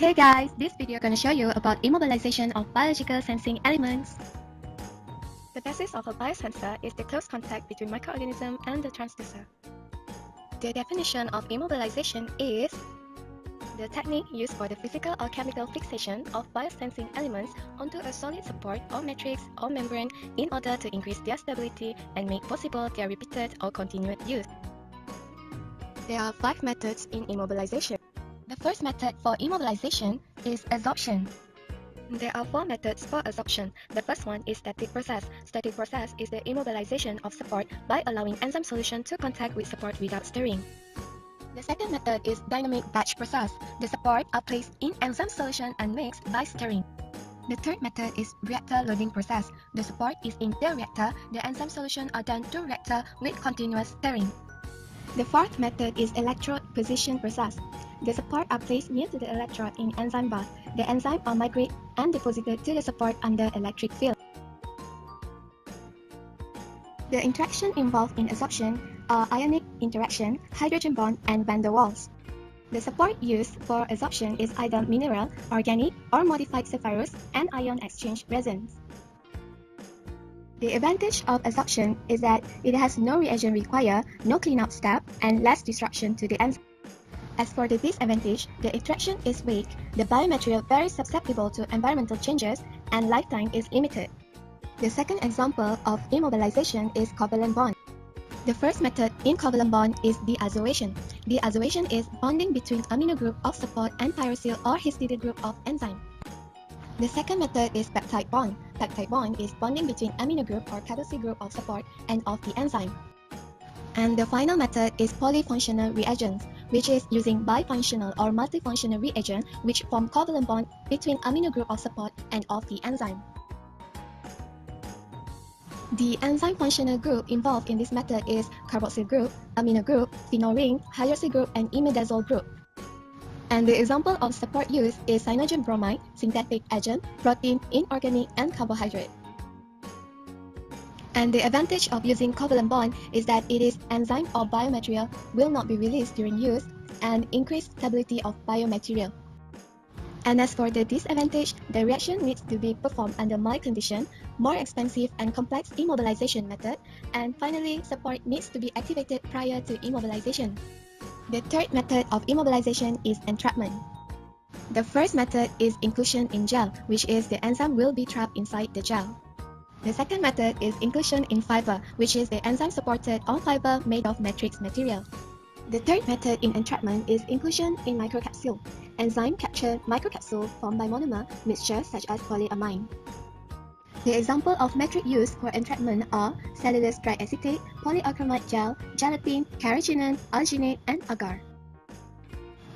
Hey guys, this video gonna show you about immobilization of biological sensing elements. The basis of a biosensor is the close contact between microorganism and the transducer. The definition of immobilization is the technique used for the physical or chemical fixation of biosensing elements onto a solid support or matrix or membrane in order to increase their stability and make possible their repeated or continued use. There are 5 methods in immobilization. The first method for immobilization is adsorption. There are 4 methods for adsorption. The first one is static process. Static process is the immobilization of support by allowing enzyme solution to contact with support without stirring. The second method is dynamic batch process. The support are placed in enzyme solution and mixed by stirring. The third method is reactor loading process. The support is in the reactor. The enzyme solution are done to reactor with continuous stirring. The fourth method is electrode position process. The support are placed near to the electrode in enzyme bath. The enzyme are migrated and deposited to the support under electric field. The interaction involved in adsorption are ionic interaction, hydrogen bond, and van der Waals. The support used for adsorption is either mineral, organic, or modified sapphirus and ion exchange resins. The advantage of adsorption is that it has no reagent required, no cleanup step, and less disruption to the enzyme. As for the disadvantage, the interaction is weak, the biomaterial very susceptible to environmental changes, and lifetime is limited. The second example of immobilization is covalent bond. The first method in covalent bond is deazoation. Deazoation is bonding between amino group of support and pyrosyl or histidine group of enzyme. The second method is peptide bond. Peptide bond is bonding between amino group or carboxyl group of support and of the enzyme. And the final method is polyfunctional reagents, which is using bifunctional or multifunctional reagent which form covalent bond between amino group of support and of the enzyme. The enzyme functional group involved in this method is carboxyl group, amino group, phenol ring, hydroxyl group, and imidazole group. And the example of support used is cyanogen bromide, synthetic agent, protein, inorganic, and carbohydrate. And the advantage of using covalent bond is that it is enzyme or biomaterial will not be released during use and increased stability of biomaterial. And as for the disadvantage, the reaction needs to be performed under mild condition, more expensive and complex immobilization method, and finally, support needs to be activated prior to immobilization. The third method of immobilization is entrapment. The first method is inclusion in gel, which is the enzyme will be trapped inside the gel. The second method is inclusion in fiber, which is the enzyme supported on fiber made of matrix material. The third method in entrapment is inclusion in microcapsule. Enzyme capture microcapsule formed by monomer mixtures such as polyamine. The example of matrix used for entrapment are cellulose triacetate, polyacrylate gel, gelatin, carrageenan, alginate, and agar.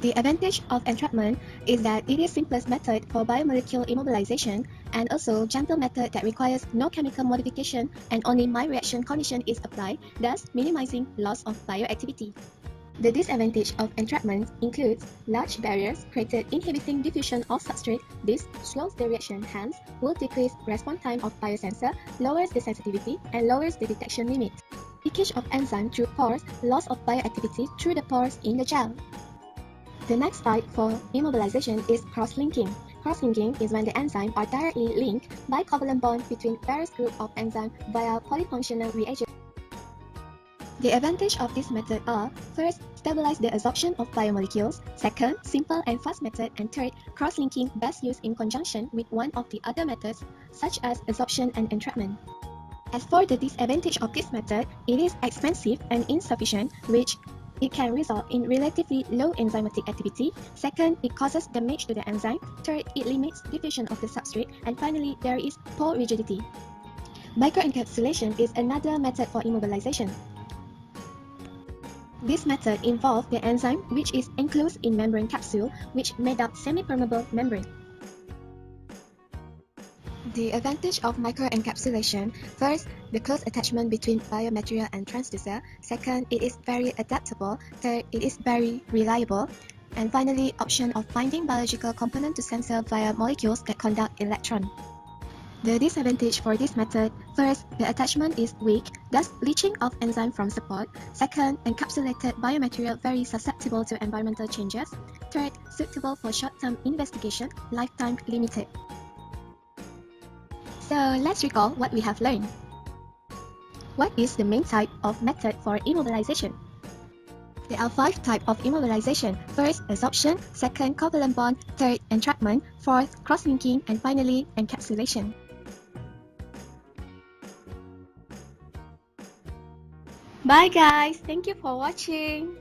The advantage of entrapment is that it is simplest method for biomolecule immobilization and also gentle method that requires no chemical modification and only mild reaction condition is applied, thus minimizing loss of bioactivity. The disadvantage of entrapment includes large barriers created inhibiting diffusion of substrate. This slows the reaction, hence will decrease response time of biosensor, lowers the sensitivity, and lowers the detection limit. Leakage of enzyme through pores, loss of bioactivity through the pores in the gel. The next type for immobilization is cross-linking. Cross-linking is when the enzymes are directly linked by covalent bond between various groups of enzymes via polyfunctional reagent. The advantage of this method are: first, stabilize the adsorption of biomolecules; second, simple and fast method; and third, cross-linking best used in conjunction with one of the other methods such as adsorption and entrapment. As for the disadvantage of this method, it is expensive and insufficient, which it can result in relatively low enzymatic activity. Second, it causes damage to the enzyme. Third, it limits diffusion of the substrate. And finally, there is poor rigidity. Microencapsulation is another method for immobilization. This method involves the enzyme which is enclosed in membrane capsule which made up semi-permeable membrane. The advantage of microencapsulation: first, the close attachment between biomaterial and transducer; second, it is very adaptable; third, it is very reliable; and finally, option of binding biological component to sensor via molecules that conduct electron. The disadvantage for this method: first, the attachment is weak, thus leaching of enzyme from support. Second, encapsulated biomaterial very susceptible to environmental changes. Third, suitable for short-term investigation, lifetime limited. So let's recall what we have learned. What is the main type of method for immobilization? There are 5 types of immobilization. First, adsorption. Second, covalent bond. Third, entrapment. Fourth, cross-linking. And finally, encapsulation. Bye guys! Thank you for watching!